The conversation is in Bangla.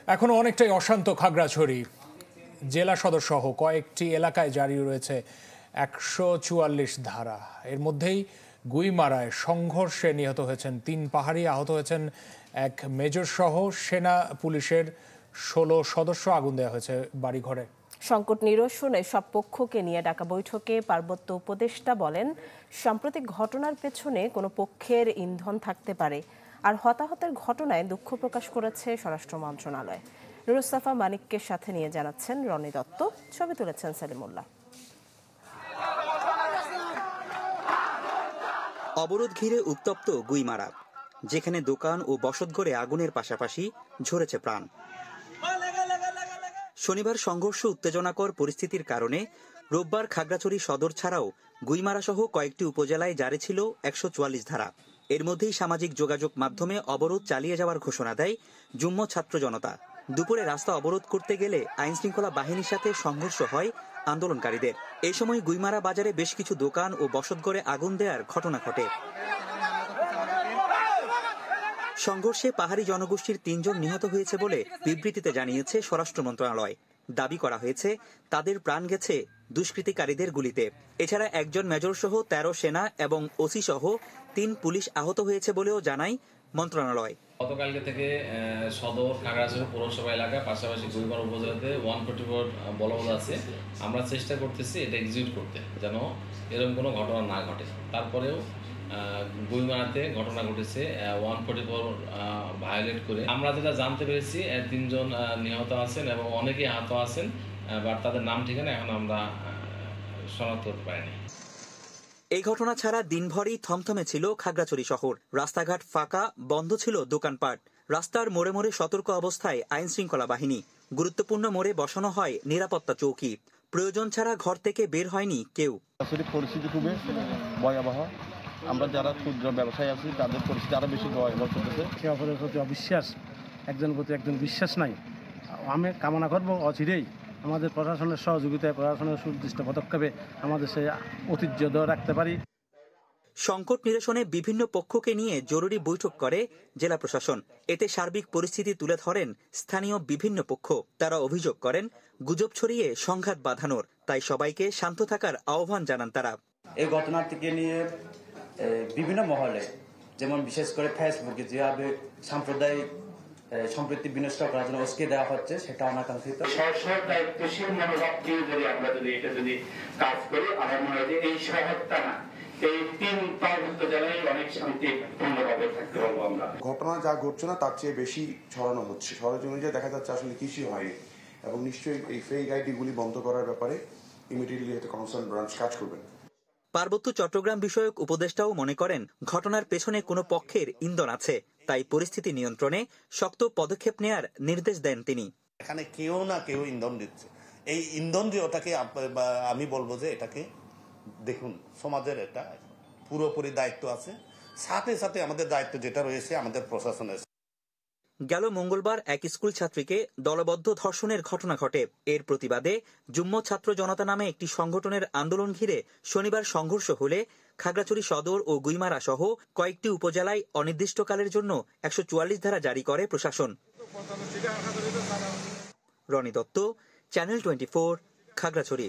এখনো অনেকটাই অশান্ত খাগড়াছড়ি জেলা সদর সহ কয়েকটি এলাকায় জারি রয়েছে ১৪৪ ধারা। এর মধ্যেই গুইমারায় সংঘর্ষে নিহত হয়েছেন ৩ পাহাড়ি, আহত হয়েছেন এক মেজর সহ সেনা পুলিশের ১৬ সদস্য। আগুন দেওয়া হয়েছে বাড়িঘরে। সংকট নিরসনে সব পক্ষকে নিয়ে ডাকা বৈঠকে পার্বত্য উপদেষ্টা বলেন, সাম্প্রতিক ঘটনার পেছনে কোনো পক্ষের ইন্ধন থাকতে পারে। আর হতাহতের ঘটনায় দুঃখ প্রকাশ করেছে স্বরাষ্ট্র মন্ত্রণালয়। নুরুস্তাফা মানিককে সাথে নিয়ে জানাচ্ছেন রনি দত্ত, ছবি তুলেছেন সেলিমুল্লাহ। অবরোধ ঘিরে উত্তপ্ত গুইমারা, যেখানে দোকান ও বসতঘরে আগুনের পাশাপাশি ঝরেছে প্রাণ। শনিবার সংঘর্ষ উত্তেজনাকর পরিস্থিতির কারণে রোববার খাগড়াছড়ি সদর ছাড়াও গুইমারা সহ কয়েকটি উপজেলায় জারি ছিল ১৪৪ ধারা। এর মধ্যেই সামাজিক যোগাযোগ মাধ্যমে অবরোধ চালিয়ে যাওয়ার ঘোষণা দেয় যুগ্ম ছাত্র জনতা। দুপুরে রাস্তা অবরোধ করতে গেলে আইনশৃঙ্খলা বাহিনীর সাথে সংঘর্ষ হয় আন্দোলনকারীদের। এই সময় গুইমারা বাজারে বেশ কিছু দোকান ও বসতঘরে আগুন দেওয়ার ঘটনা ঘটে। সংঘর্ষে পাহাড়ি জনগোষ্ঠীর ৩ জন নিহত হয়েছে বলে বিবৃতিতে জানিয়েছে স্বরাষ্ট্র মন্ত্রণালয়। দাবি করা হয়েছে তাদের প্রাণ গেছে দুষ্কৃতিকারীদের গুলিতে। এছাড়া একজন মেজর সহ ১৩ সেনা এবং ওসি সহ ৩ পুলিশ আহত হয়েছে বলেও জানায় মন্ত্রণালয়। গতকালকে থেকে সদর খাগড়াছড়ি পৌরসভা এলাকায় পাশাপাশি গুইমারা উপজেলাতে 144 বলবৎ আছে। আমরা চেষ্টা করতেছি এটা এক্সিকিউট করতে, যেন এরকম কোনো ঘটনা না ঘটে। তারপরেও গুইমারাতে ঘটনা ঘটেছে 144 ভায়োলেট করে। আমরা যেটা জানতে পেরেছি ৩ জন নিহত আছেন এবং অনেকেই আহত আছেন, বাট তাদের নাম ঠিকানা এখন আমরা শনাক্ত করতে পারিনি। এই ঘটনা ছাড়া দিনভরই থমথমে ছিল খাগড়াছড়ি শহর। রাস্তাঘাট ফাঁকা, বন্ধ ছিল দোকানপাট। রাস্তার মোড়ে মোড়ে সতর্ক অবস্থায় আইন শৃঙ্খলা বাহিনী। গুরুত্বপূর্ণ মোড়ে বসানো হয় নিরাপত্তা চৌকি। প্রয়োজন ছাড়া ঘর থেকে বের হয়নি কেউ। পরিস্থিতি খুবই ভয়াবহ। আমরা যারা ক্ষুদ্র ব্যবসায়ী আছি তাদের পরিস্থিতি আরো বেশি ভয়াবহ করতেছে। সে অপরের প্রতি অবিশ্বাস, একজনের প্রতি একজন বিশ্বাস নাই। আমি কামনা করব অচিরেই আমাদের প্রশাসনের সহযোগিতায়, প্রশাসনের সুনির্দিষ্ট পদক্ষেপে আমাদের সেই ঐতিহ্য ধরে রাখতে পারি। সংকট নিরসনে বিভিন্ন পক্ষকে নিয়ে জরুরি বৈঠক করে জেলা প্রশাসন। এতে সার্বিক পরিস্থিতি তুলে ধরেন স্থানীয় বিভিন্ন পক্ষ। তারা অভিযোগ করেন গুজব ছড়িয়ে সংঘাত বাঁধানোর, তাই সবাইকে শান্ত থাকার আহ্বান জানান তারা। এই ঘটনাটিকে নিয়ে বিভিন্ন মহলে, যেমন বিশেষ করে ফেসবুকে যেভাবে সাম্প্রদায়িক সম্প্রীতি বিনষ্ট করার জন্য উস্কে দেওয়া হচ্ছে, সেটা অনাকাঙ্ক্ষিত। দায়িত্বশীল মনোভাব দিয়ে যদি কাজ করি, আমার মনে হয় যে এই শহরটা না, এই ৩ পার্বত্য জেলায় অনেক শান্তিপূর্ণভাবে থাকতে পারবো আমরা। ঘটনা যা ঘটছে না তার চেয়ে বেশি ছড়ানো হচ্ছে। সরজমিনে অনুযায়ী দেখা যাচ্ছে আসলে কিছুই হয়নি, এবং নিশ্চয়ই এই ফেক আইডিগুলি বন্ধ করার ব্যাপারে ইমিডিয়েটলি একটা কনসার্ন ব্রাঞ্চ কাজ করবেন। পার্বত্য চট্টগ্রাম বিষয়ক উপদেষ্টাও মনে করেন ঘটনার পেছনে কোনো পক্ষের ইন্ধন আছে, তাই পরিস্থিতি নিয়ন্ত্রণে শক্ত পদক্ষেপ নেয়ার নির্দেশ দেন তিনি। এখানে কেউ না কেউ ইন্ধন দিচ্ছে। এই ইন্ধন দিয়ে ওটাকে আমি বলবো যে এটাকে দেখুন, সমাজের এটা পুরোপুরি দায়িত্ব আছে। সাথে সাথে আমাদের দায়িত্ব যেটা রয়েছে আমাদের প্রশাসনের। গেল মঙ্গলবার এক স্কুল ছাত্রীকে দলবদ্ধ ধর্ষণের ঘটনা ঘটে। এর প্রতিবাদে যুগ্ম ছাত্র জনতা নামে একটি সংগঠনের আন্দোলন ঘিরে শনিবার সংঘর্ষ হলে খাগড়াছড়ি সদর ও গুইমারা সহ কয়েকটি উপজেলায় অনির্দিষ্টকালের জন্য ১৪৪ ধারা জারি করে প্রশাসন। রনি দত্ত, চ্যানেল 24, খাগড়াছড়ি।